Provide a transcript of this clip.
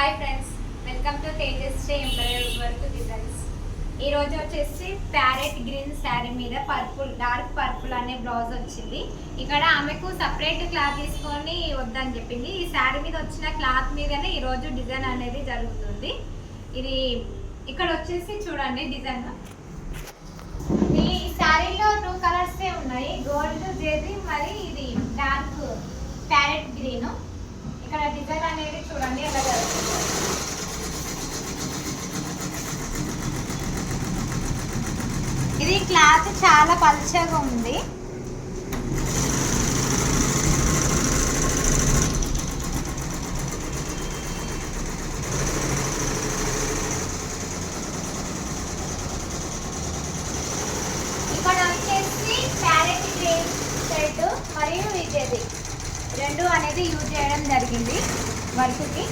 Hi friends, welcome to Tejasri embroidery work designs. ఈ రోజు వచ్చేసి ప్యారెట్ గ్రీన్ శారీ మీద పర్పుల్, డార్క్ పర్పుల్ అనే బ్లౌజ్ వచ్చింది. ఇక్కడ ఆమెకు సపరేట్ క్లాత్ తీసుకొని వద్దని చెప్పింది. ఈ శారీ మీద వచ్చిన క్లాత్ మీదనే ఈరోజు డిజైన్ అనేది జరుగుతుంది. ఇది ఇక్కడ వచ్చేసి చూడండి డిజైన్. ఈ శారీలో 2 కలర్సే ఉన్నాయి, గోల్డ్ జెరీ మరి ఇది డార్క్ ప్యారెట్ గ్రీన్. ఇక్కడ డిజైన్ అనేది చూడండి ఎలా జరుగుతుంది. ఇది క్లాత్ చాలా పల్చగా ఉంది. ఇక్కడ వచ్చేసి ప్యారెట్ గ్రీన్ థ్రెడ్ మరియు ఇది రెండు అనేది యూజ్ చేయడం జరిగింది వర్క్కి.